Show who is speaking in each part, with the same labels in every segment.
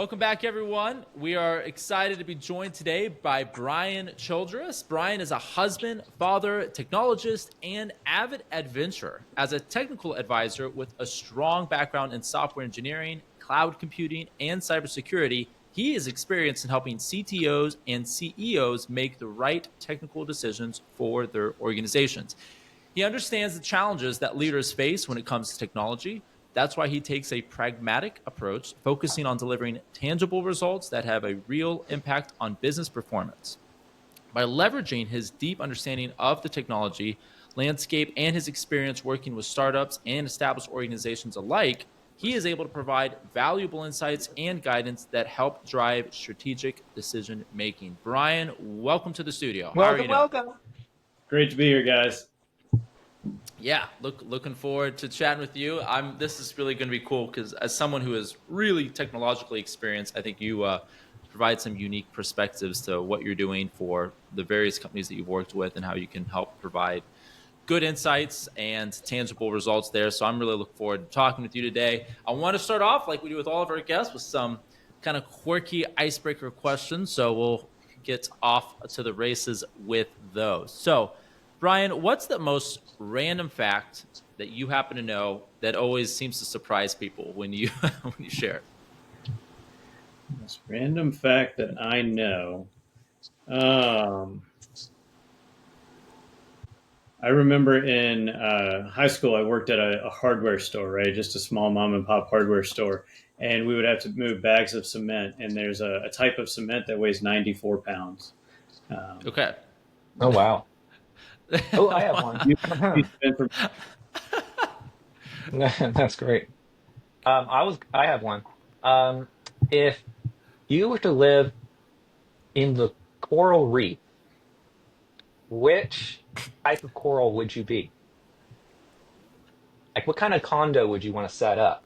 Speaker 1: Welcome back, everyone. We are excited to be joined today by Brian Childress. Brian is a husband, father, technologist, and avid adventurer. As a technical advisor with a strong background in software engineering, cloud computing, and cybersecurity, he is experienced in helping CTOs and CEOs make the right technical decisions for their organizations. He understands the challenges that leaders face when it comes to technology. That's why he takes a pragmatic approach, focusing on delivering tangible results that have a real impact on business performance. By leveraging his deep understanding of the technology landscape and his experience working with startups and established organizations alike, he is able to provide valuable insights and guidance that help drive strategic decision making. Brian, welcome to the studio. How are you doing?
Speaker 2: Welcome.
Speaker 3: Great to be here, guys.
Speaker 1: Yeah, looking forward to chatting with you. This is really going to be cool because as someone who is really technologically experienced, I think you provide some unique perspectives to what you're doing for the various companies that you've worked with and how you can help provide good insights and tangible results there. So I'm really looking forward to talking with you today. I want to start off like we do with all of our guests with some kind of quirky icebreaker questions. So we'll get off to the races with those. So Brian, what's the most random fact that you happen to know that always seems to surprise people when you when you share it?
Speaker 3: Most random fact that I know. I remember in high school, I worked at a hardware store, right? Just a small mom and pop hardware store. And we would have to move bags of cement. And there's a type of cement that weighs 94 pounds.
Speaker 1: Okay.
Speaker 2: Oh, wow. Oh, I have one. That's great. I have one. If you were to live in the coral reef, which type of coral would you be? Like, what kind of condo would you want to set up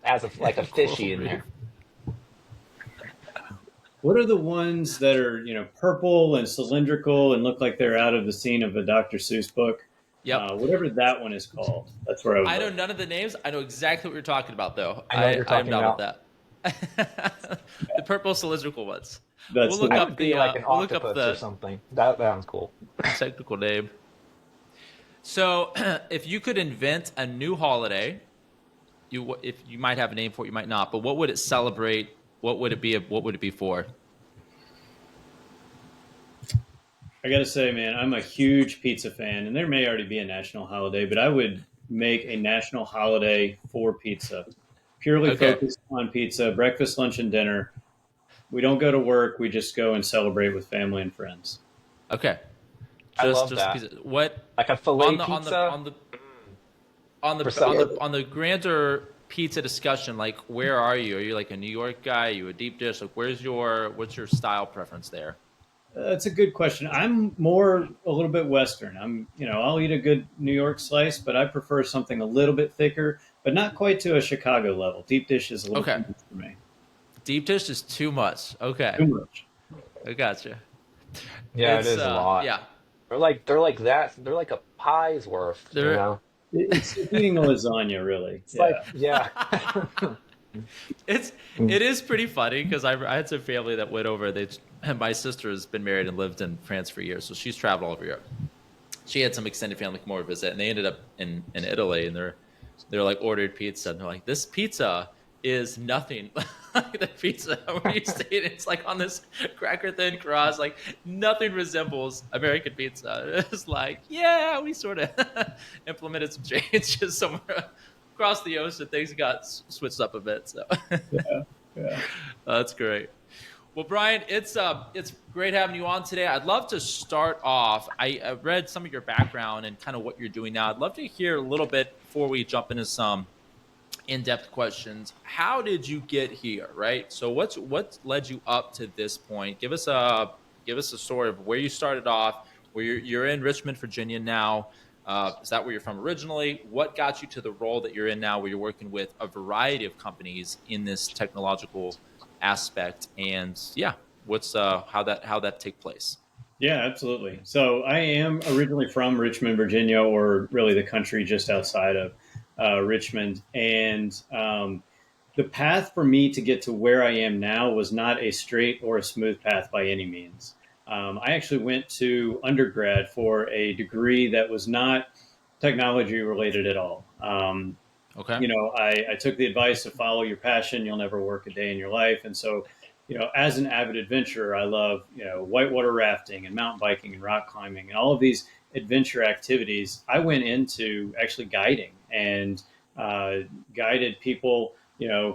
Speaker 2: as like a fishy in there?
Speaker 3: What are the ones that are, purple and cylindrical and look like they're out of the scene of a Dr. Seuss book?
Speaker 1: Yep.
Speaker 3: Whatever that one is called. That's where I
Speaker 1: know none of the names. I know exactly what you're talking about, though.
Speaker 2: I know what you're talking
Speaker 1: I'm
Speaker 2: about.
Speaker 1: down with that. The purple cylindrical ones.
Speaker 3: That's
Speaker 1: We'll look up the
Speaker 2: like an
Speaker 1: we'll look
Speaker 2: octopus
Speaker 1: up the
Speaker 2: or something. That sounds cool.
Speaker 1: technical name. So, if you could invent a new holiday, if you might have a name for it, you might not. But what would it celebrate? What would it be? What would it be for?
Speaker 3: I got to say, man, I'm a huge pizza fan, and there may already be a national holiday, but I would make a national holiday for pizza, purely focused on pizza, breakfast, lunch, and dinner. We don't go to work. We just go and celebrate with family and friends.
Speaker 1: Okay.
Speaker 2: I love that.
Speaker 1: Pizza. What
Speaker 2: like a filet pizza
Speaker 1: on the grander pizza discussion? Like, where are you? Are you like a New York guy? Are you a deep dish? Like, what's your style preference there?
Speaker 3: That's a good question. I'm more a little bit Western. I'll eat a good New York slice, but I prefer something a little bit thicker, but not quite to a Chicago level. Deep dish is a little too much for me.
Speaker 1: Deep dish is too much. Okay.
Speaker 3: Too much.
Speaker 1: I gotcha.
Speaker 2: Yeah, it is a lot.
Speaker 1: Yeah.
Speaker 2: They're like that. They're like a pie's worth.
Speaker 3: It's eating a lasagna, really.
Speaker 1: It is pretty funny because I had some family that went over. My sister has been married and lived in France for years, so she's traveled all over Europe. She had some extended family come over to visit, and they ended up in Italy, and they're like ordered pizza, and they're like, this pizza is nothing like the pizza where you stayed. It's like on this cracker thin crust, like nothing resembles American pizza. It's like, yeah, we sort of implemented some changes somewhere across the ocean. Things got switched up a bit. So
Speaker 3: yeah.
Speaker 1: That's great. Well, Brian, it's great having you on today. I'd love to start off. I read some of your background and kind of what you're doing now. I'd love to hear a little bit before we jump into some in-depth questions. How did you get here, right? So what led you up to this point? Give us a story of where you started off, where you're in Richmond, Virginia now. Is that where you're from originally? What got you to the role that you're in now, where you're working with a variety of companies in this technological aspect? And what's how that take place?
Speaker 3: Yeah, absolutely. So I am originally from Richmond, Virginia, or really the country just outside of Richmond. And the path for me to get to where I am now was not a straight or a smooth path by any means. I actually went to undergrad for a degree that was not technology related at all.
Speaker 1: Okay.
Speaker 3: I took the advice to follow your passion. You'll never work a day in your life. And so, as an avid adventurer, I love, whitewater rafting and mountain biking and rock climbing and all of these adventure activities. I went into actually guiding and uh, guided people,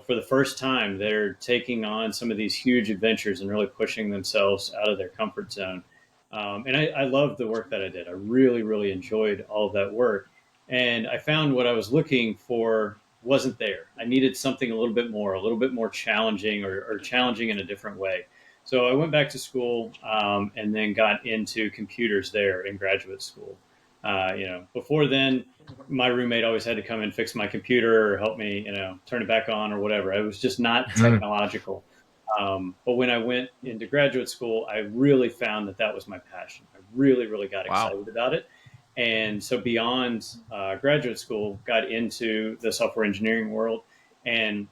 Speaker 3: for the first time. They're taking on some of these huge adventures and really pushing themselves out of their comfort zone. And I loved the work that I did. I really, really enjoyed all of that work. And I found what I was looking for wasn't there. I needed something a little bit more challenging, or challenging in a different way. So I went back to school, and then got into computers there in graduate school. Before then, my roommate always had to come and fix my computer or help me, turn it back on or whatever. I was just not technological. But when I went into graduate school, I really found that that was my passion. I really, really got
Speaker 1: Wow.
Speaker 3: excited about it. And so beyond graduate school, got into the software engineering world. And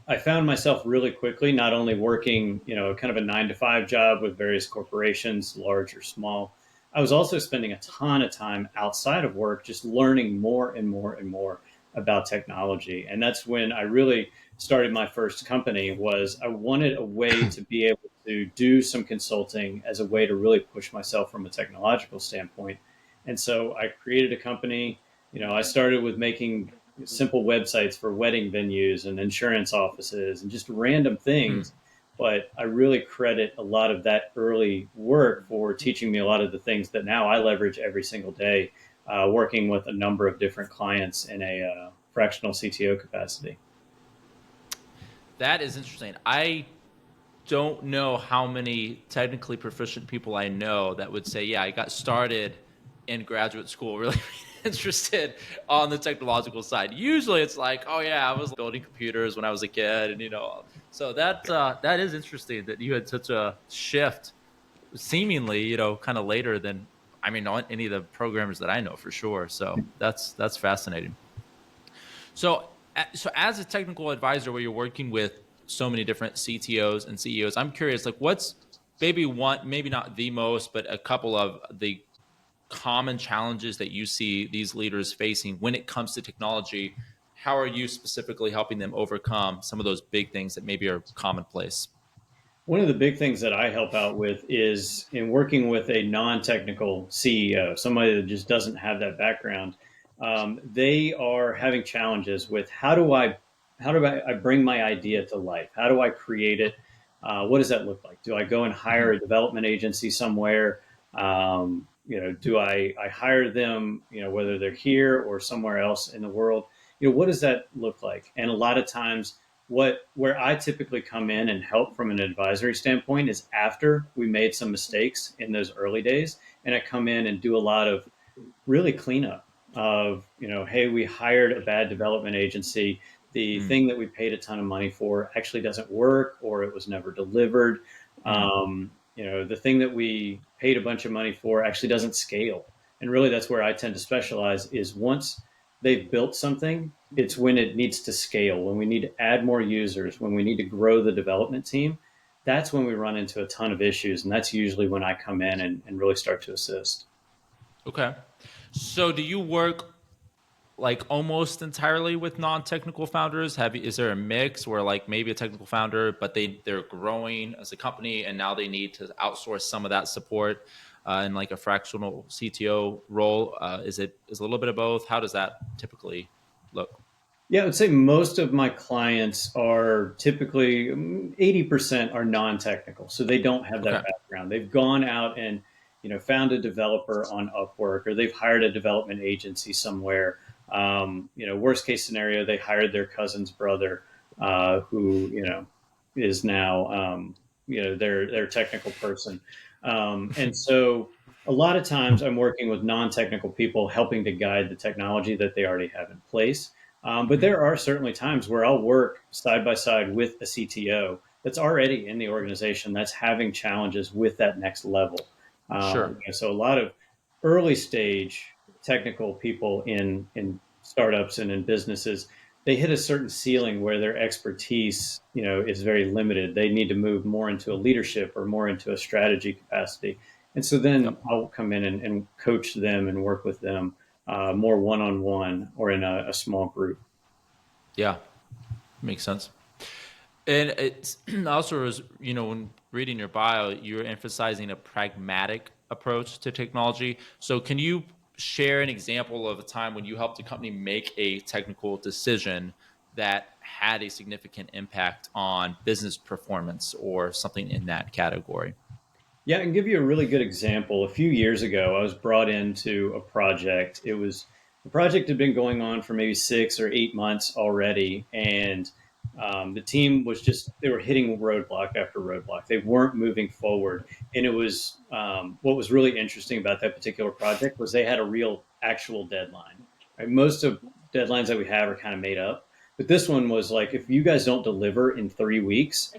Speaker 3: I found myself really quickly not only working, kind of a 9 to 5 job with various corporations, large or small. I was also spending a ton of time outside of work, just learning more and more and more about technology. And that's when I really started my first company. Was I wanted a way to be able to do some consulting as a way to really push myself from a technological standpoint. And so I created a company. I started with making simple websites for wedding venues and insurance offices and just random
Speaker 1: Hmm.
Speaker 3: things. But I really credit a lot of that early work for teaching me a lot of the things that now I leverage every single day, working with a number of different clients in a fractional CTO capacity.
Speaker 1: That is interesting. I don't know how many technically proficient people I know that would say, yeah, I got started in graduate school really interested on the technological side. Usually it's like, oh yeah, I was building computers when I was a kid, and so that is interesting that you had such a shift, seemingly, kind of later than, I mean, on any of the programmers that I know for sure. So that's fascinating. So as a technical advisor, where you're working with so many different CTOs and CEOs, I'm curious, like, what's maybe one, maybe not the most, but a couple of the common challenges that you see these leaders facing when it comes to technology? How are you specifically helping them overcome some of those big things that maybe are commonplace?
Speaker 3: One of the big things that I help out with is in working with a non-technical CEO, somebody that just doesn't have that background. They are having challenges with how do I bring my idea to life? How do I create it? What does that look like? Do I go and hire
Speaker 1: Mhm.
Speaker 3: a development agency somewhere? Do I hire them? Whether they're here or somewhere else in the world. What does that look like? And a lot of times where I typically come in and help from an advisory standpoint is after we made some mistakes in those early days, and I come in and do a lot of really cleanup of, hey, we hired a bad development agency. The
Speaker 1: Mm,
Speaker 3: thing that we paid a ton of money for actually doesn't work, or it was never delivered.
Speaker 1: mm,
Speaker 3: The thing that we paid a bunch of money for actually doesn't scale. And really, that's where I tend to specialize. Is once they've built something, it's when it needs to scale, when we need to add more users, when we need to grow the development team. That's when we run into a ton of issues. And that's usually when I come in and really start to assist.
Speaker 1: okay. So do you work like almost entirely with non-technical founders? Is there a mix where, like, maybe a technical founder, but they're growing as a company and now they need to outsource some of that support in like a fractional CTO role? Is a little bit of both? How does that typically look?
Speaker 3: Yeah, I would say most of my clients are typically 80% are non-technical. So they don't have that
Speaker 1: Okay.
Speaker 3: background. They've gone out and, found a developer on Upwork, or they've hired a development agency somewhere. Worst case scenario, they hired their cousin's brother, who, is now, their technical person. And so a lot of times I'm working with non-technical people helping to guide the technology that they already have in place. But
Speaker 1: Hmm.
Speaker 3: there are certainly times where I'll work side by side with a CTO that's already in the organization that's having challenges with that next level.
Speaker 1: Sure.
Speaker 3: So a lot of early stage technical people in startups and in businesses, they hit a certain ceiling where their expertise, is very limited. They need to move more into a leadership or more into a strategy capacity. And so then
Speaker 1: Yep.
Speaker 3: I'll come in and coach them and work with them more one on one or in a small group.
Speaker 1: Yeah. Makes sense. And it's also, was, when reading your bio, you're emphasizing a pragmatic approach to technology. So, can you share an example of a time when you helped a company make a technical decision that had a significant impact on business performance or something in that category?
Speaker 3: Yeah, I can give you a really good example. A few years ago, I was brought into a project. The project had been going on for maybe 6 or 8 months already, and the team was just they were hitting roadblock after roadblock. They weren't moving forward, and it was what was really interesting about that particular project was they had a real actual deadline. Right? Most of deadlines that we have are kind of made up, but this one was like, if you guys don't deliver in 3 weeks,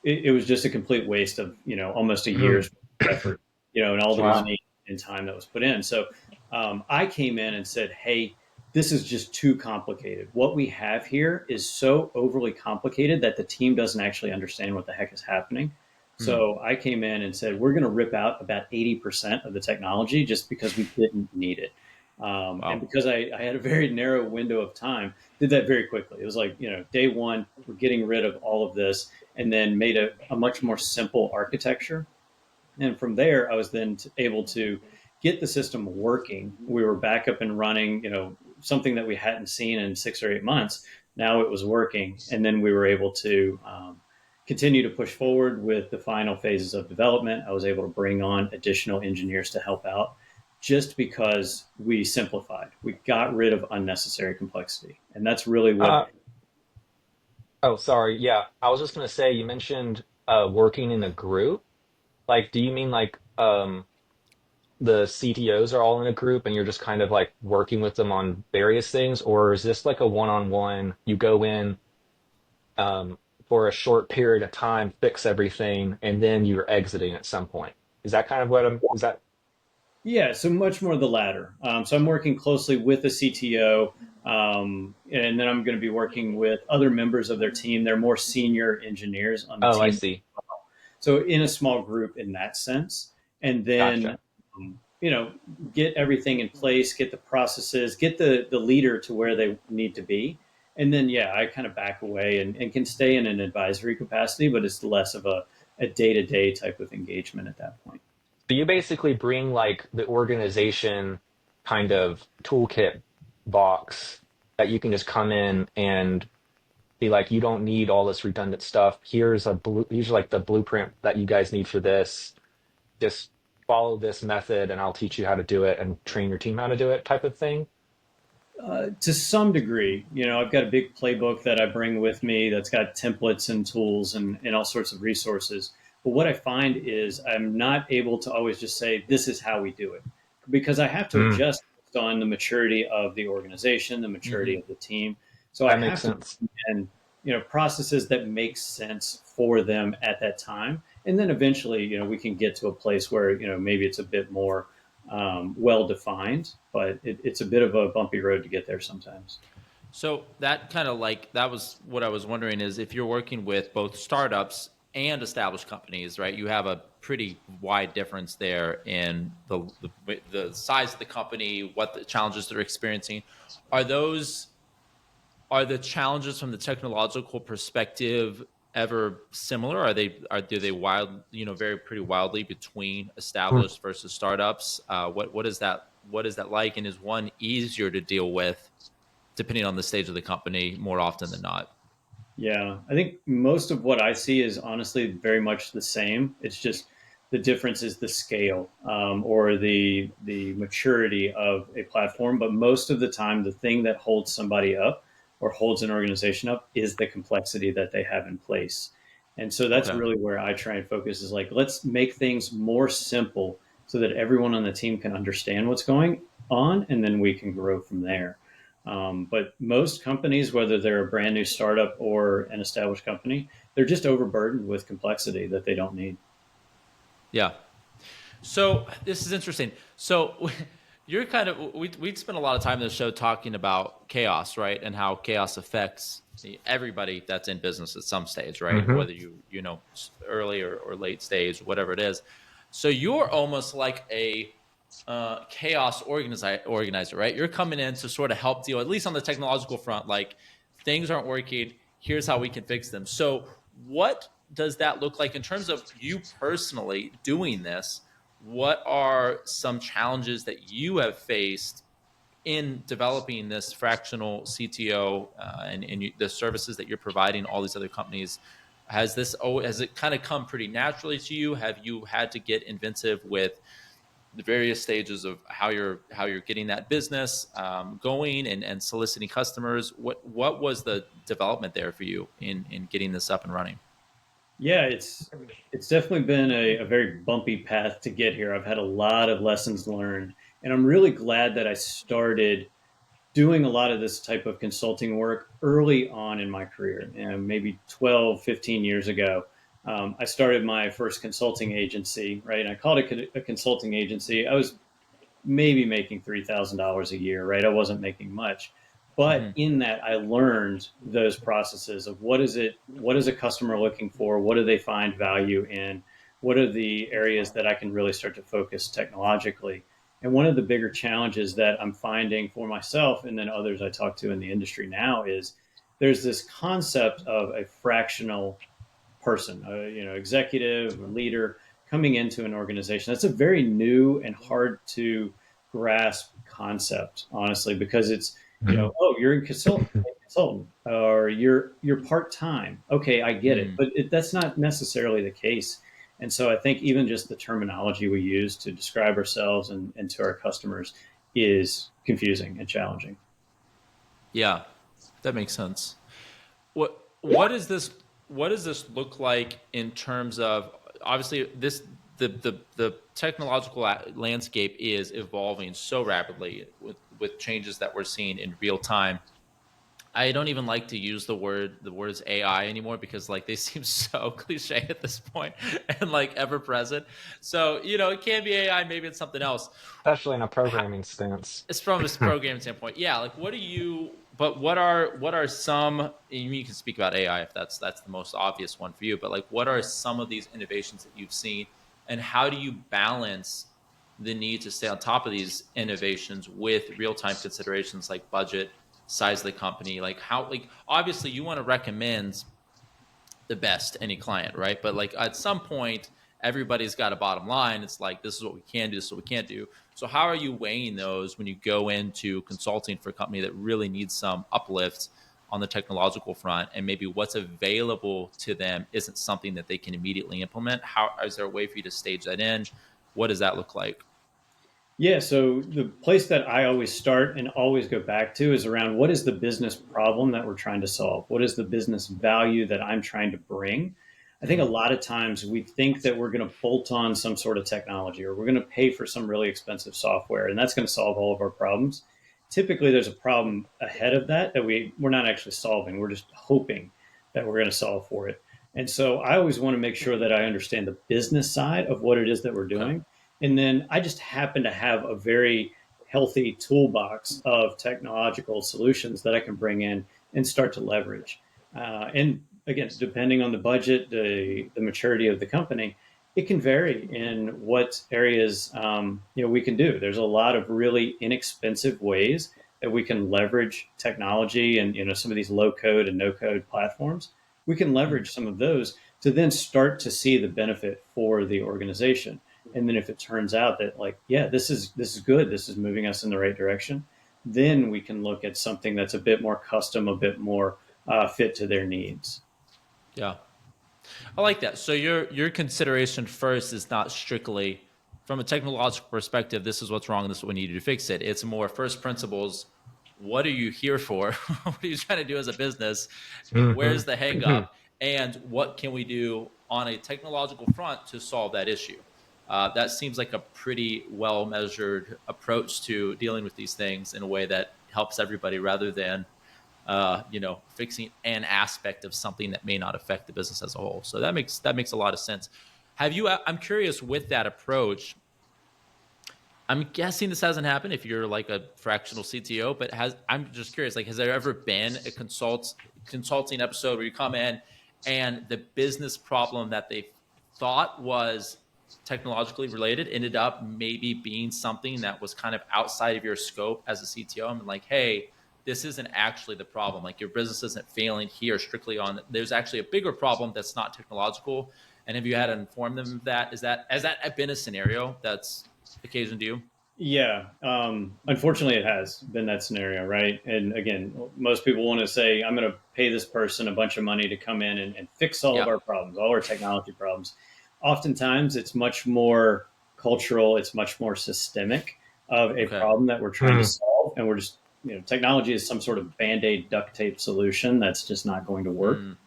Speaker 3: it was just a complete waste of almost a
Speaker 2: Mhm.
Speaker 3: year's effort, and all the
Speaker 2: Wow.
Speaker 3: money and time that was put in. So I came in and said, "Hey, this is just too complicated. What we have here is so overly complicated that the team doesn't actually understand what the heck is happening."
Speaker 1: Hmm.
Speaker 3: So I came in and said, "We're going to rip out about 80% of the technology just because we didn't need it." And
Speaker 1: Wow.
Speaker 3: because I had a very narrow window of time, did that very quickly. It was like, day one, we're getting rid of all of this, and then made a much more simple architecture. And from there, I was then able to get the system working. We were back up and running, something that we hadn't seen in 6 or 8 months. Now it was working. And then we were able to continue to push forward with the final phases of development. I was able to bring on additional engineers to help out just because we simplified. We got rid of unnecessary complexity. And that's really what.
Speaker 2: Uh, oh, sorry. Yeah, I was just gonna say you mentioned working in a group. Like, do you mean like the CTOs are all in a group and you're just kind of like working with them on various things, or is this like a one-on-one? You go in um, for a short period of time, fix everything, and then you're exiting at some point. Is that kind of what I'm? Is that?
Speaker 3: Yeah, so much more the latter. So I'm working closely with the CTO, and then I'm going to be working with other members of their team. They're more senior engineers on the
Speaker 2: Oh, I
Speaker 3: team,
Speaker 2: see.
Speaker 3: so in a small group in that sense, and then
Speaker 2: Gotcha.
Speaker 3: um, you know get everything in place, get the processes, get the leader to where they need to be, and then yeah, I kind of back away and can stay in an advisory capacity, but it's less of a day-to-day type of engagement at that point.
Speaker 2: So you basically bring like the organization kind of toolkit box that you can just come in and be like, you don't need all this redundant stuff. Here's like the blueprint that you guys need for this. Just follow this method and I'll teach you how to do it and train your team how to do it type of thing.
Speaker 3: To some degree, I've got a big playbook that I bring with me that's got templates and tools and all sorts of resources. But what I find is I'm not able to always just say, this is how we do it, because I have to
Speaker 2: Mm,
Speaker 3: adjust based on the maturity of the organization, the maturity
Speaker 1: Hmm.
Speaker 3: of the team. So I
Speaker 2: that makes
Speaker 3: have to
Speaker 2: sense.
Speaker 3: and processes that make sense for them at that time. And then eventually, we can get to a place where, maybe it's a bit more well defined, but it's a bit of a bumpy road to get there sometimes.
Speaker 1: So that kind of like that was what I was wondering is if you're working with both startups and established companies, right? You have a pretty wide difference there in the size of the company, what the challenges they're experiencing. Are those are the challenges from the technological perspective ever similar? Do they vary pretty wildly between
Speaker 2: Mm.
Speaker 1: established versus startups? What is that like, and is one easier to deal with depending on the stage of the company more often than not?
Speaker 3: Yeah, I think most of what I see is honestly very much the same. It's just the difference is the scale or the maturity of a platform. But most of the time, the thing that holds somebody up or holds an organization up is the complexity that they have in place. And so that's
Speaker 1: Okay.
Speaker 3: really where I try and focus is like, let's make things more simple so that everyone on the team can understand what's going on, and then we can grow from there. But most companies, whether they're a brand new startup or an established company, they're just overburdened with complexity that they don't need.
Speaker 1: Yeah. So this is interesting. So You're kind of we spent a lot of time in the show talking about chaos, right, and how chaos affects everybody that's in business at some stage, right,
Speaker 2: Hmm.
Speaker 1: whether you know early or late stage, whatever it is. So you're almost like a chaos organizer, right? You're coming in to sort of help deal, at least on the technological front, like things aren't working. Here's how we can fix them. So what does that look like in terms of you personally doing this? What are some challenges that you have faced in developing this fractional CTO and the services that you're providing all these other companies? Has it kind of come pretty naturally to you? Have you had to get inventive with the various stages of how you're getting that business going and soliciting customers? What was the development there for you in getting this up and running?
Speaker 3: Yeah, it's definitely been a very bumpy path to get here. I've had a lot of lessons learned, and I'm really glad that I started doing a lot of this type of consulting work early on in my career, and maybe 12, 15 years ago. I started my first consulting agency, right? And I called it a consulting agency. I was maybe making $3,000 a year, right? I wasn't making much. But
Speaker 1: Mm-hmm.
Speaker 3: in that, I learned those processes of what is a customer looking for? What do they find value in? What are the areas that I can really start to focus technologically? And one of the bigger challenges that I'm finding for myself and then others I talk to in the industry now is there's this concept of a fractional person, executive or leader coming into an organization. That's a very new and hard to grasp concept, honestly, because it's,
Speaker 2: Hmm.
Speaker 3: oh, you're a consultant or you're part time. Okay, I get it,
Speaker 1: Mm.
Speaker 3: but that's not necessarily the case. And so I think even just the terminology we use to describe ourselves and to our customers is confusing and challenging.
Speaker 1: Yeah, that makes sense. What is this? What does this look like in terms of obviously this the technological landscape is evolving so rapidly with changes that we're seeing in real time. I don't even like to use the words AI anymore because like they seem so cliche at this point and like ever present. So it can be AI, maybe it's something else.
Speaker 2: Especially in a programming stance.
Speaker 1: It's from this programming standpoint. Yeah, like what do you? But what are some? You can speak about AI if that's the most obvious one for you. But like, what are some of these innovations that you've seen, and how do you balance the need to stay on top of these innovations with real time considerations like budget, size of the company, like how like obviously you want to recommend the best to any client, right? But like at some point, everybody's got a bottom line. It's like this is what we can do, this is what we can't do. So how are you weighing those when you go into consulting for a company that really needs some uplift on the technological front, and maybe what's available to them isn't something that they can immediately implement? How is there a way for you to stage that in? What does that look like?
Speaker 3: Yeah, so the place that I always start and always go back to is around what is the business problem that we're trying to solve? What is the business value that I'm trying to bring? I think a
Speaker 1: Mm-hmm.
Speaker 3: lot of times we think that we're going to bolt on some sort of technology or we're going to pay for some really expensive software and that's going to solve all of our problems. Typically, there's a problem ahead of that we're not actually solving. We're just hoping that we're going to solve for it. And so I always want to make sure that I understand the business side of what it is that we're
Speaker 1: Okay.
Speaker 3: doing, and then I just happen to have a very healthy toolbox of technological solutions that I can bring in and start to leverage. And again, depending on the budget, the maturity of the company, it can vary in what areas we can do. There's a lot of really inexpensive ways that we can leverage technology and some of these low code and no code platforms. We can
Speaker 1: Mm-hmm.
Speaker 3: leverage some of those to then start to see the benefit for the organization. And then if it turns out that like, yeah, this is good, this is moving us in the right direction, then we can look at something that's a bit more custom, a bit more fit to their needs.
Speaker 1: Yeah. I like that. So your consideration first is not strictly from a technological perspective. This is what's wrong. This is what we need to do to fix it. It's more first principles. What are you here for? What are you trying to do as a business?
Speaker 2: Hmm.
Speaker 1: Where's the hang
Speaker 2: Hmm.
Speaker 1: up? And what can we do on a technological front to solve that issue? That seems like a pretty well measured approach to dealing with these things in a way that helps everybody rather than fixing an aspect of something that may not affect the business as a whole. So that makes a lot of sense. I'm curious with that approach. I'm guessing this hasn't happened if you're like a fractional CTO, but I'm just curious, like, has there ever been a consulting episode where you come in and the business problem that they thought was technologically related ended up maybe being something that was kind of outside of your scope as a CTO? I'm like, hey, this isn't actually the problem. Like your business isn't failing here strictly on, there's actually a bigger problem that's not technological. And have you had to inform them of that? Has that been a scenario that's occasioned you?
Speaker 3: Yeah, unfortunately, it has been that scenario, right? And again, most people want to say, "I'm going to pay this person a bunch of money to come in and fix all of
Speaker 1: Yeah.
Speaker 3: our problems, all our technology problems." Oftentimes, it's much more cultural. It's much more systemic of a
Speaker 1: Okay.
Speaker 3: problem that we're trying to
Speaker 2: Hmm.
Speaker 3: solve, and we're just, technology is some sort of band-aid duct tape solution that's just not going to work.
Speaker 1: Mm,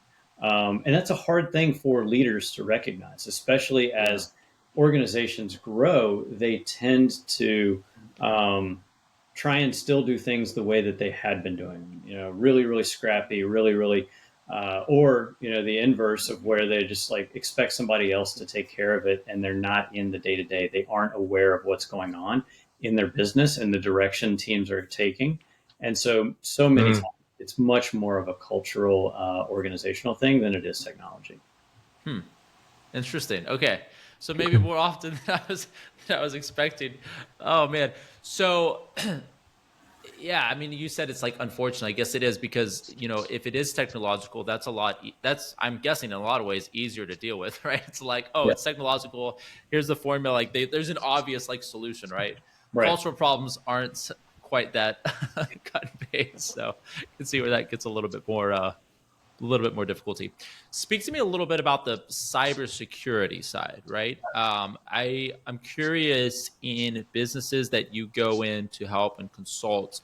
Speaker 3: And that's a hard thing for leaders to recognize, especially
Speaker 1: yeah.
Speaker 3: as organizations grow. They tend to um, try and still do things the way that they had been doing, really, really scrappy, really, really, or, the inverse of where they just like expect somebody else to take care of it and they're not in the day to day. They aren't aware of what's going on in their business and the direction teams are taking. And so many
Speaker 2: Hmm.
Speaker 3: times it's much more of a cultural, organizational thing than it is technology.
Speaker 1: Hmm. Interesting. Okay. So maybe more often than I was expecting. Oh man. So yeah, I mean, you said it's like unfortunate. I guess it is because if it is technological, that's a lot. That's I'm guessing in a lot of ways easier to deal with, right? It's like, oh,
Speaker 3: Yeah,
Speaker 1: it's technological. Here's the formula. Like, there's an obvious like solution, right?
Speaker 3: right.
Speaker 1: Cultural problems aren't quite that cut and paste, so you can see where that gets a little bit more difficulty. Speak to me a little bit about the cybersecurity side, right? I'm curious in businesses that you go in to help and consult.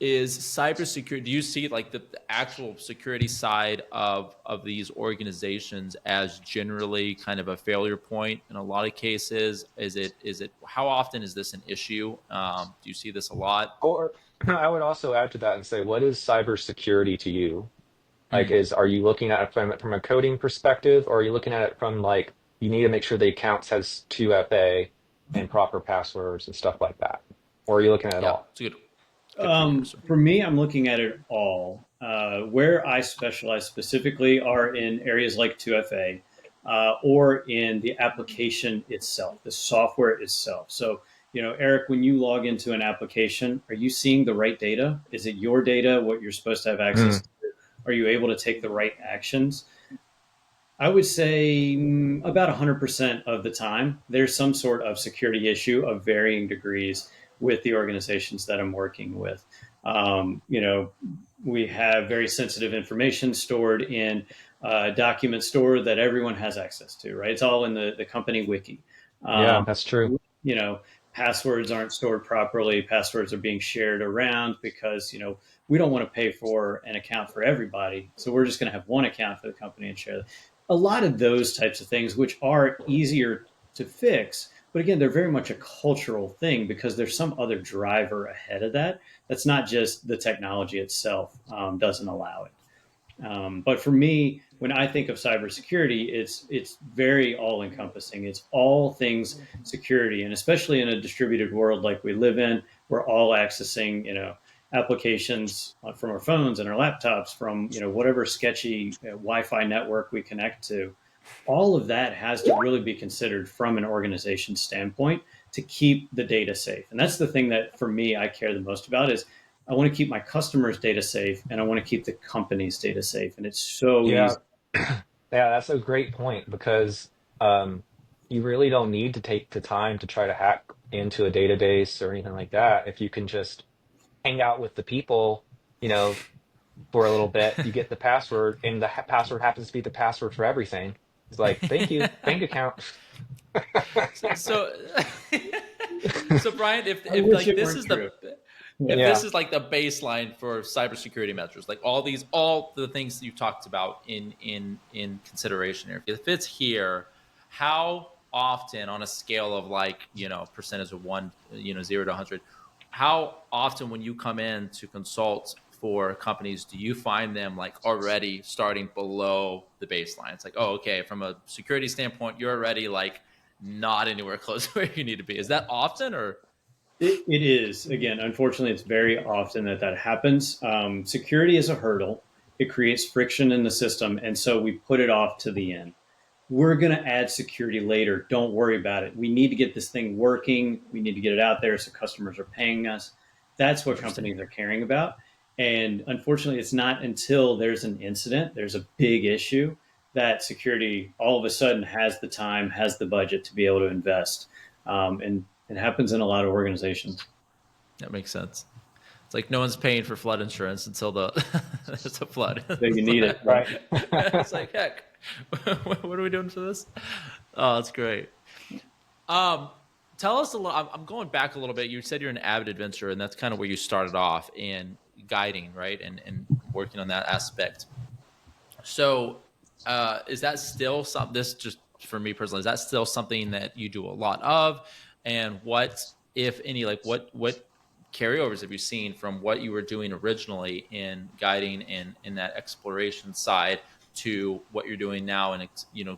Speaker 1: Is cybersecurity? Do you see like the actual security side of these organizations as generally kind of a failure point in a lot of cases? Is it how often is this an issue? Do you see this a lot?
Speaker 2: Or I would also add to that and say, what is cybersecurity to you? Like,
Speaker 1: Mm,
Speaker 2: are you looking at it from a coding perspective, or are you looking at it from like you need to make sure the accounts has 2FA and proper passwords and stuff like that? Or are you looking at it
Speaker 1: yeah,
Speaker 2: all?
Speaker 1: it's good for you. So,
Speaker 3: For me, I'm looking at it all. Where I specialize specifically are in areas like 2FA, or in the application itself, the software itself. So, Eric, when you log into an application, are you seeing the right data? Is it your data, what you're supposed to have access
Speaker 2: Mm.
Speaker 3: to? Are you able to take the right actions? I would say about 100% of the time, there's some sort of security issue of varying degrees with the organizations that I'm working with. Um, you know, we have very sensitive information stored in a document store that everyone has access to, right? It's all in the company wiki.
Speaker 2: Yeah,
Speaker 3: Um,
Speaker 2: that's true.
Speaker 3: you know, Passwords aren't stored properly. Passwords are being shared around because, we don't want to pay for an account for everybody. So we're just going to have one account for the company and share a lot of those types of things, which are easier to fix. But again, they're very much a cultural thing because there's some other driver ahead of that. That's not just the technology itself, doesn't allow it. But for me, when I think of cybersecurity, it's very all encompassing. It's all things security, and especially in a distributed world like we live in, we're all accessing applications from our phones and our laptops from whatever sketchy Wi-Fi network we connect to. All of that has to really be considered from an organization standpoint to keep the data safe. And that's the thing that for me I care the most about is I want to keep my customers' data safe and I want to keep the company's data safe. And it's so
Speaker 2: Yeah,
Speaker 3: easy.
Speaker 2: yeah, that's a great point because you really don't need to take the time to try to hack into a database or anything like that. If you can just hang out with the people, you know, for a little bit, you get the password, and the password happens to be the password for everything. It's like, thank you, bank account.
Speaker 1: so, so Brian,
Speaker 3: I
Speaker 1: if
Speaker 3: wish
Speaker 1: like
Speaker 3: it
Speaker 1: this
Speaker 3: weren't
Speaker 1: is
Speaker 3: true.
Speaker 1: if
Speaker 3: Yeah.
Speaker 1: this
Speaker 2: Yeah.
Speaker 1: is like the baseline for cybersecurity measures, like all the things that you talked about in consideration here, if it's here, how often on a scale of like percentage of one, 0 to 100, how often when you come in to consult for companies do you find them like already starting below the baseline? It's like, oh, okay, from a security standpoint, you're already like not anywhere close to where you need to be. Is that often or?
Speaker 3: It is. Again, unfortunately, it's very often that happens. Security is a hurdle. It creates friction in the system. And so we put it off to the end. We're going to add security later. Don't worry about it. We need to get this thing working. We need to get it out there so customers are paying us. That's what
Speaker 1: Interesting.
Speaker 3: companies are caring about. And unfortunately, it's not until there's an incident, there's a big issue, that security all of a sudden has the time, has the budget to be able to invest. And it happens in a lot of organizations.
Speaker 1: That makes sense. It's like no one's paying for flood insurance until there's a flood.
Speaker 3: So you need it, right?
Speaker 2: Right.
Speaker 1: It's like, heck, what are we doing for this? Oh, that's great. Um, Tell us a little. I'm going back a little bit. You said you're an avid adventurer, and that's kind of where you started off in guiding, right? And working on that aspect. So, is that still something? This just for me personally, is that still something that you do a lot of? And what, if any, like what carryovers have you seen from what you were doing originally in guiding and in that exploration side to what you're doing now and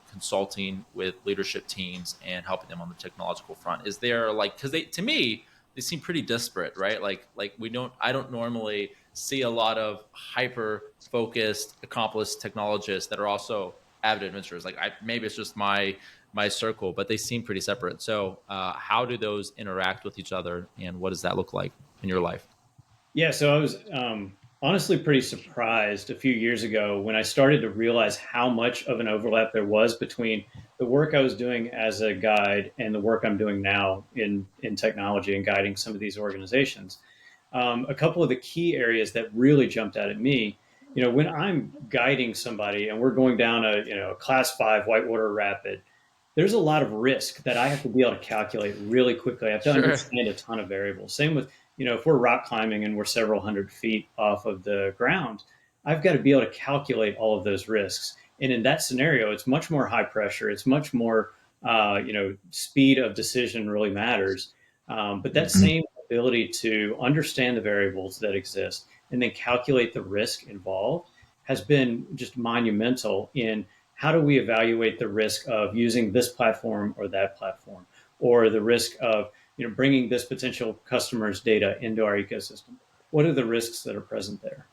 Speaker 1: consulting with leadership teams and helping them on the technological front? Is there like, because they, to me, they seem pretty disparate, right? Like we don't, I don't normally see a lot of hyper focused accomplished technologists that are also avid adventurers. Like maybe it's just my circle, but they seem pretty separate. So how do those interact with each other, and what does that look like in your life?
Speaker 3: Yeah, so I was honestly pretty surprised a few years ago when I started to realize how much of an overlap there was between the work I was doing as a guide and the work I'm doing now in technology and guiding some of these organizations. A couple of the key areas that really jumped out at me, when I'm guiding somebody and we're going down a class 5 whitewater rapid, there's a lot of risk that I have to be able to calculate really quickly. I have to
Speaker 1: Sure.
Speaker 3: understand a ton of variables. Same with, if we're rock climbing and we're several hundred feet off of the ground, I've got to be able to calculate all of those risks. And in that scenario, it's much more high pressure. It's much more, speed of decision really matters. But that
Speaker 1: Mm-hmm.
Speaker 3: same ability to understand the variables that exist and then calculate the risk involved has been just monumental in how do we evaluate the risk of using this platform or that platform, or the risk of bringing this potential customer's data into our ecosystem. What are the risks that are present there?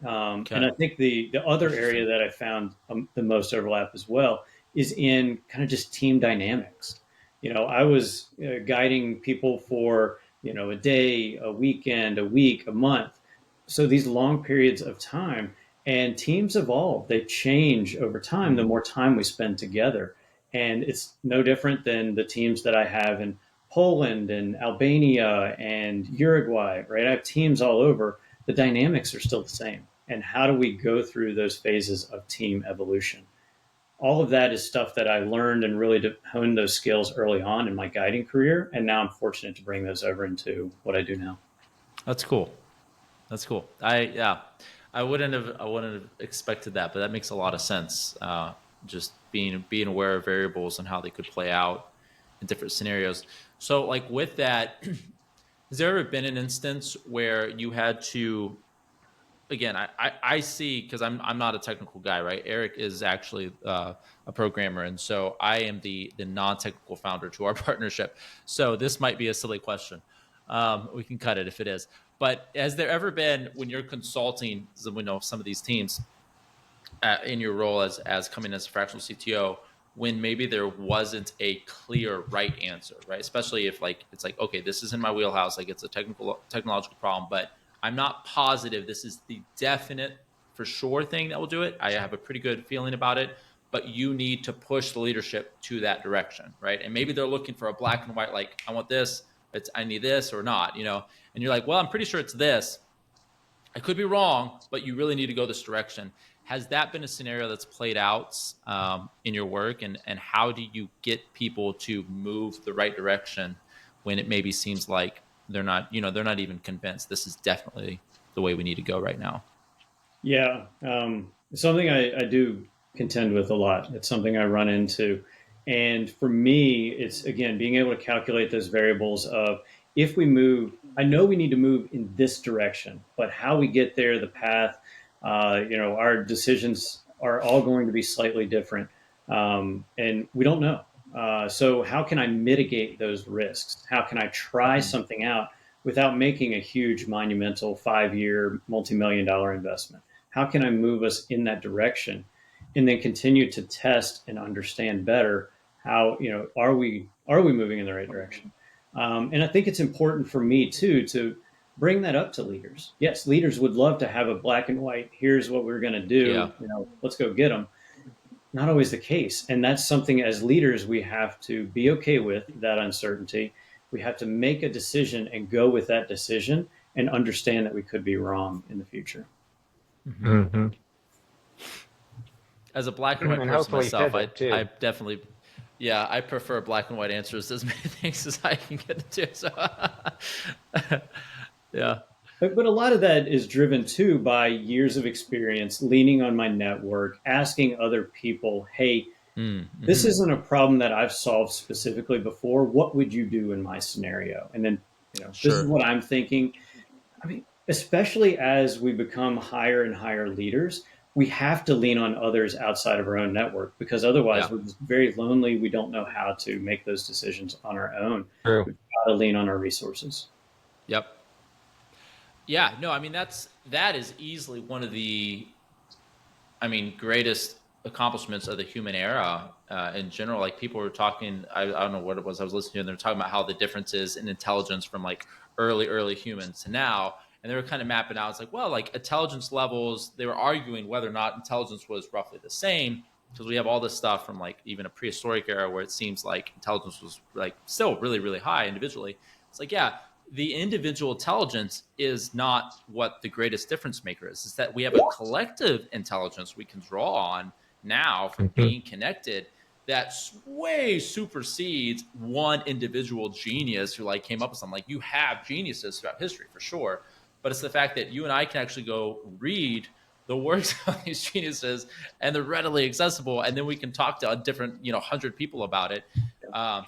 Speaker 3: And
Speaker 1: Okay.
Speaker 3: I think the other area
Speaker 1: Interesting.
Speaker 3: that I found the most overlap as well is in kind of just team dynamics. I was guiding people for a day, a weekend, a week, a month. So these long periods of time, and teams evolve. They change over time. The
Speaker 1: Mm.
Speaker 3: more time we spend together, and it's no different than the teams that I have in Poland and Albania and Uruguay. Right, I have teams all over. The dynamics are still the same. And how do we go through those phases of team evolution? All of that is stuff that I learned and really honed those skills early on in my guiding career. And now I'm fortunate to bring those over into what I do now.
Speaker 1: That's cool. That's cool. Yeah, I wouldn't have expected that, but that makes a lot of sense. Just being aware of variables and how they could play out in different scenarios. So, like with that, has there ever been an instance where you had to? Again, I see because I'm not a technical guy, right? Eric is actually a programmer, and so I am the non technical founder to our partnership. So this might be a silly question. We can cut it if it is. But has there ever been when you're consulting, as we know some of these teams in your role as coming as a fractional CTO, when maybe there wasn't a clear right answer, right? Especially if like it's like, okay, this is in my wheelhouse, like it's a technological problem, but I'm not positive this is the definite for sure thing that will do it. I have a pretty good feeling about it, but you need to push the leadership to that direction, right? And maybe they're looking for a black and white, like I want this, I need this or not, and you're like, well, I'm pretty sure it's this. I could be wrong, but you really need to go this direction. Has that been a scenario that's played out in your work, and how do you get people to move the right direction when it maybe seems like they're not even convinced this is definitely the way we need to go right now?
Speaker 3: Yeah, it's something I do contend with a lot. It's something I run into. And for me, it's again being able to calculate those variables of if we move, I know we need to move in this direction, but how we get there, the path, our decisions are all going to be slightly different. And we don't know. So how can I mitigate those risks? How can I try something out without making a huge monumental 5-year multi-million dollar investment? How can I move us in that direction and then continue to test and understand better how, are we moving in the right direction? And I think it's important for me too to bring that up to leaders. Yes, leaders would love to have a black and white, here's what we're going to
Speaker 1: Yeah.
Speaker 3: do, let's go get them. Not always the case. And that's something as leaders we have to be okay with, that uncertainty. We have to make a decision and go with that decision and understand that we could be wrong in the future.
Speaker 2: Hmm.
Speaker 1: As a black and white
Speaker 2: And
Speaker 1: person
Speaker 2: hopefully
Speaker 1: myself,
Speaker 2: pivot
Speaker 1: I
Speaker 2: too.
Speaker 1: definitely, yeah, I prefer black and white answers as many things as I can get to. So, yeah.
Speaker 3: But a lot of that is driven too by years of experience, leaning on my network, asking other people, hey, this
Speaker 1: Mm-hmm.
Speaker 3: isn't a problem that I've solved specifically before. What would you do in my scenario? And then, this is
Speaker 1: Sure.
Speaker 3: what I'm thinking. I mean, especially as we become higher and higher leaders, we have to lean on others outside of our own network because otherwise
Speaker 1: Yeah.
Speaker 3: we're just very lonely. We don't know how to make those decisions on our own.
Speaker 2: True.
Speaker 3: We've got to lean on our resources.
Speaker 1: Yep. Yeah. No, I mean, that is easily one of the, I mean, greatest accomplishments of the human era in general. Like people were talking, I don't know what it was I was listening to, and they're talking about how the differences in intelligence from like early humans to now. And they were kind of mapping out. It's like, well, like intelligence levels, they were arguing whether or not intelligence was roughly the same because we have all this stuff from like even a prehistoric era where it seems like intelligence was like still really high individually. It's like, yeah, the individual intelligence is not what the greatest difference maker is. It's that we have a collective intelligence we can draw on now from
Speaker 2: Hmm.
Speaker 1: being connected that way supersedes one individual genius who like came up with something. Like you have geniuses throughout history for sure, but it's the fact that you and I can actually go read the works of these geniuses and they're readily accessible, and then we can talk to a different 100 people about it.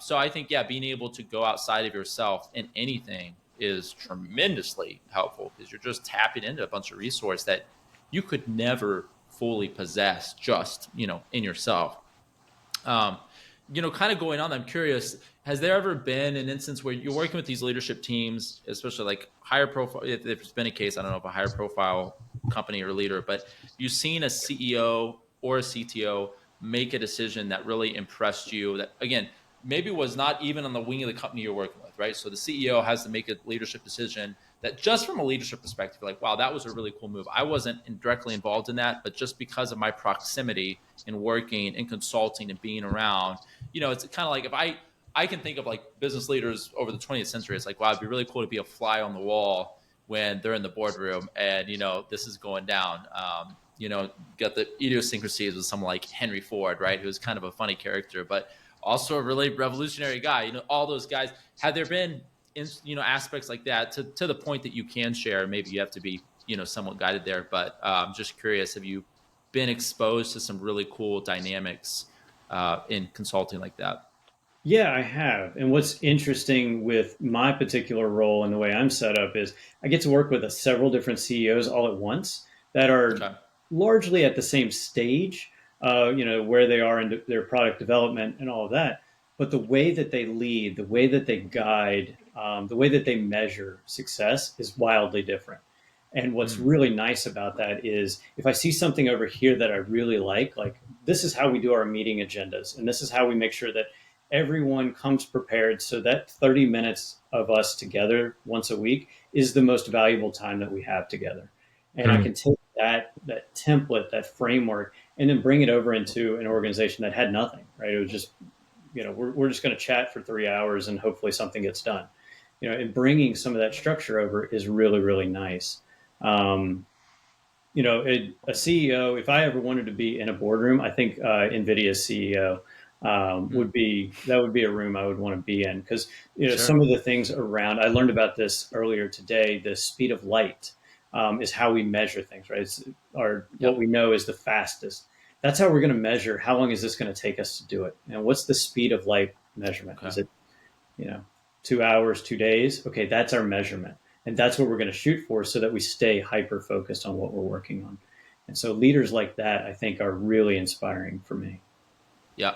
Speaker 1: So I think, yeah, being able to go outside of yourself in anything is tremendously helpful because you're just tapping into a bunch of resource that you could never fully possess just in yourself. um, kind of going on, I'm curious, has there ever been an instance where you're working with these leadership teams, especially like higher profile, if there's been a case, I don't know if a higher profile company or leader, but you've seen a CEO or a CTO make a decision that really impressed you that, again, maybe was not even on the wing of the company you're working with, right? So the CEO has to make a leadership decision that just from a leadership perspective, like, wow, that was a really cool move. I wasn't directly involved in that, but just because of my proximity in working and consulting and being around, it's kind of like if I can think of like business leaders over the 20th century. It's like, wow, it'd be really cool to be a fly on the wall when they're in the boardroom and this is going down. Got the idiosyncrasies with someone like Henry Ford, right, who's kind of a funny character, but also a really revolutionary guy. All those guys. Have there been aspects like that to the point that you can share? Maybe you have to be somewhat guided there, but I'm just curious, have you been exposed to some really cool dynamics in consulting like that?
Speaker 3: Yeah, I have. And what's interesting with my particular role and the way I'm set up is I get to work with several different CEOs all at once that are
Speaker 1: Okay.
Speaker 3: largely at the same stage, where they are in their product development and all of that. But the way that they lead, the way that they guide, the way that they measure success is wildly different. And what's
Speaker 1: Mm.
Speaker 3: really nice about that is if I see something over here that I really like this is how we do our meeting agendas. And this is how we make sure that everyone comes prepared so that 30 minutes of us together once a week is the most valuable time that we have together. And I
Speaker 2: Hmm.
Speaker 3: can take that template, that framework, and then bring it over into an organization that had nothing, right? It was just, we're just going to chat for 3 hours and hopefully something gets done. And bringing some of that structure over is really, really nice. Um, a CEO, if I ever wanted to be in a boardroom, I think NVIDIA's CEO
Speaker 1: Mm.
Speaker 3: would be a room I would want to be in because some
Speaker 1: Sure.
Speaker 3: of the things around. I learned about this earlier today. The speed of light is how we measure things, right? What
Speaker 1: Yep.
Speaker 3: we know is the fastest. That's how we're going to measure how long is this going to take us to do it, and what's the speed of light measurement?
Speaker 1: Okay.
Speaker 3: Is it you know 2 hours, 2 days? Okay, that's our measurement, and that's what we're going to shoot for, so that we stay hyper focused on what we're working on. And so leaders like that, I think, are really inspiring for me.
Speaker 1: Yep.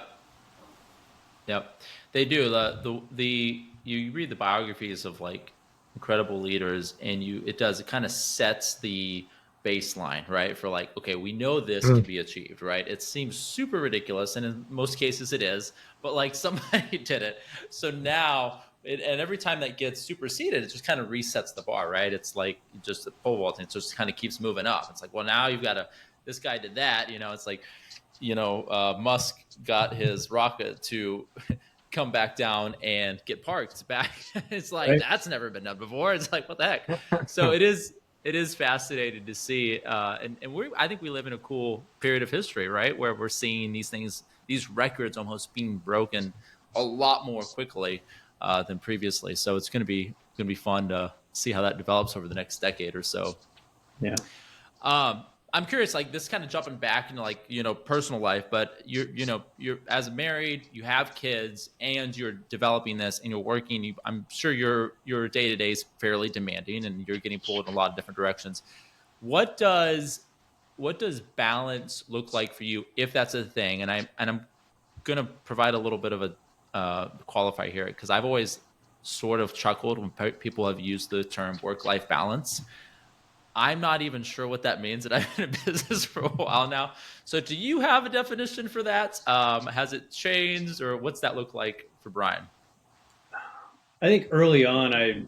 Speaker 1: Yep, they do. The you read the biographies of like incredible leaders, and it kind of sets the baseline, right? For like, okay, we know this
Speaker 2: Mm.
Speaker 1: can be achieved, right? It seems super ridiculous, and in most cases it is, but like somebody did it. So now, and every time that gets superseded, it just kind of resets the bar, right? It's like just a pole vault, and it just kind of keeps moving up. It's like, well, now you've got to. This guy did that, It's like Musk got his rocket to come back down and get parked back. It's like
Speaker 3: Right.
Speaker 1: that's never been done before. It's like what the heck. So it is fascinating to see, and I think we live in a cool period of history, right, where we're seeing these things, these records almost being broken a lot more quickly than previously. So it's going to be fun to see how that develops over the next decade or so.
Speaker 3: Yeah.
Speaker 1: I'm curious, like this kind of jumping back into like, personal life, but you're as married, you have kids and you're developing this and you're working. I'm sure your day to day is fairly demanding and you're getting pulled in a lot of different directions. What does, what does balance look like for you if that's a thing? And I'm going to provide a little bit of a qualify here because I've always sort of chuckled when people have used the term work life balance. I'm not even sure what that means, and I've been in business for a while now. So, do you have a definition for that? Has it changed, or what's that look like for Brian?
Speaker 3: I think early on, I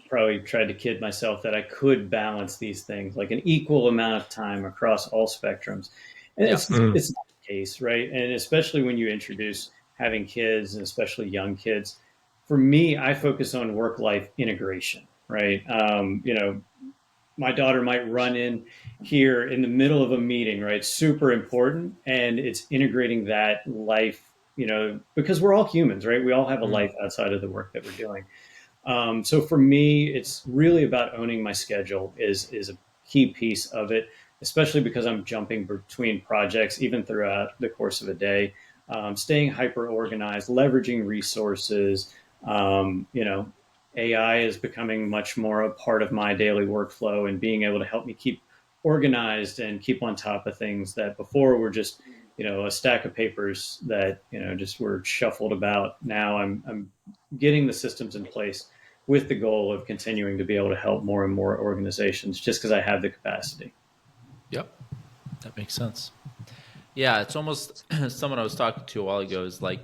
Speaker 3: probably tried to kid myself that I could balance these things like an equal amount of time across all spectrums, and
Speaker 1: Yeah.
Speaker 2: Mm.
Speaker 3: it's not the case, right? And especially when you introduce having kids, and especially young kids, for me, I focus on work life integration, right? My daughter might run in here in the middle of a meeting, right? Super important, and it's integrating that life, because we're all humans, right? We all have a
Speaker 1: Mm,
Speaker 3: life outside of the work that we're doing. So for me, it's really about owning my schedule is a key piece of it, especially because I'm jumping between projects even throughout the course of a day. Staying hyper organized, leveraging resources. AI is becoming much more a part of my daily workflow and being able to help me keep organized and keep on top of things that before were just a stack of papers that just were shuffled about. Now I'm getting the systems in place with the goal of continuing to be able to help more and more organizations just because I have the capacity.
Speaker 1: yep, that makes sense. Yeah, it's almost someone I was talking to a while ago is like,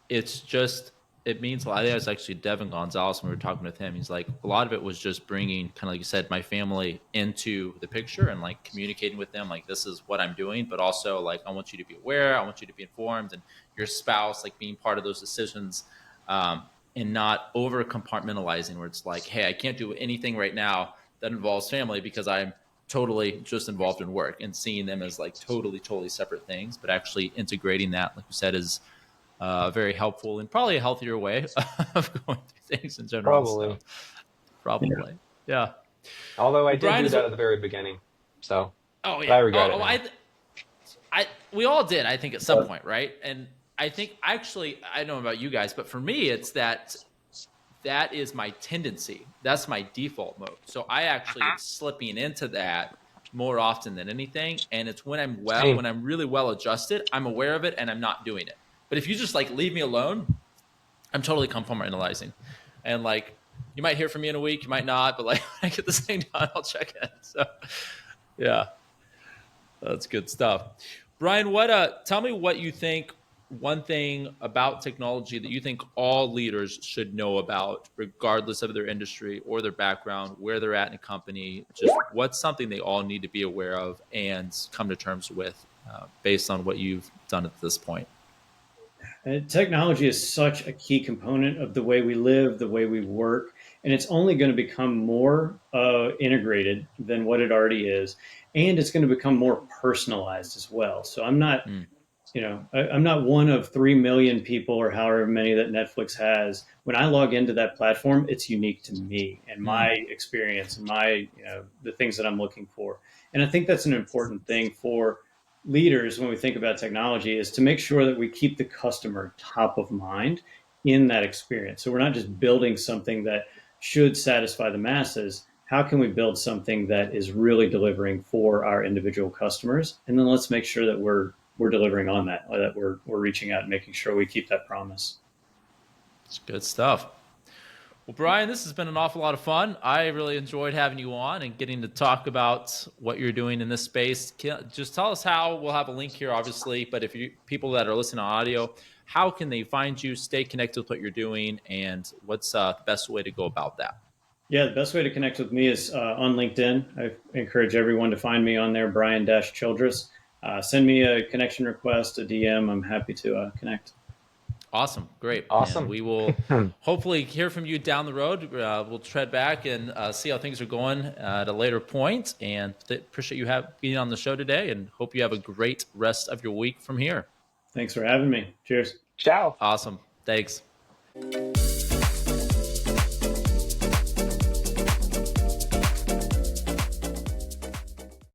Speaker 1: it's just it means a lot. I think it was actually Devin Gonzalez when we were talking with him. He's like, a lot of it was just bringing kind of like you said, my family into the picture and like communicating with them, like this is what I'm doing, but also like I want you to be aware, I want you to be informed, and your spouse like being part of those decisions, and not over compartmentalizing where it's like, hey, I can't do anything right now that involves family because I'm totally just involved in work, and seeing them as like totally separate things, but actually integrating that, like you said, is very helpful and probably a healthier way of going through things in general. So
Speaker 2: Probably.
Speaker 3: Yeah.
Speaker 1: probably, yeah.
Speaker 2: Although I
Speaker 1: Well,
Speaker 2: did
Speaker 1: Brian
Speaker 2: do
Speaker 1: is.
Speaker 2: that at the very beginning. So,
Speaker 1: Oh
Speaker 2: but I
Speaker 1: yeah.
Speaker 2: regret
Speaker 1: Oh,
Speaker 2: it
Speaker 1: oh
Speaker 2: now.
Speaker 1: we all did, I think, at some point, right? And I think actually, I don't know about you guys, but for me, it's that is my tendency. That's my default mode. So I actually am slipping into that more often than anything. And it's
Speaker 2: Same.
Speaker 1: when I'm really well adjusted, I'm aware of it and I'm not doing it. But if you just like leave me alone, I'm totally compartmentalizing. And like you might hear from me in a week, you might not, but like when I get the same done, I'll check in. So yeah, that's good stuff. Brian, tell me what you think, one thing about technology that you think all leaders should know about, regardless of their industry or their background, where they're at in a company. Just what's something they all need to be aware of and come to terms with, based on what you've done at this point.
Speaker 3: And technology is such a key component of the way we live, the way we work, and it's only going to become more integrated than what it already is, and it's going to become more personalized as well. So
Speaker 1: Mm,
Speaker 3: I'm not one of 3 million people or however many that Netflix has. When I log into that platform, it's unique to me and
Speaker 1: mm,
Speaker 3: my experience and my, the things that I'm looking for. And I think that's an important thing for leaders when we think about technology is to make sure that we keep the customer top of mind in that experience. So we're not just building something that should satisfy the masses. How can we build something that is really delivering for our individual customers? And then let's make sure that we're we're delivering on that. That we're reaching out and making sure we keep that promise.
Speaker 1: It's good stuff. Well, Brian, this has been an awful lot of fun. I really enjoyed having you on and getting to talk about what you're doing in this space. Just tell us how. We'll have a link here, obviously, but if you people that are listening on audio, how can they find you, stay connected with what you're doing, and what's the best way to go about that?
Speaker 3: Yeah, the best way to connect with me is on LinkedIn. I encourage everyone to find me on there, Brian-Childress. Send me a connection request, a DM. I'm happy to connect.
Speaker 1: Awesome. Great. And
Speaker 2: Awesome.
Speaker 1: we will hopefully hear from you down the road. We'll tread back and see how things are going at a later point. And appreciate you being on the show today, and hope you have a great rest of your week from here.
Speaker 3: Thanks for having me. Cheers.
Speaker 2: Ciao.
Speaker 1: Awesome. Thanks.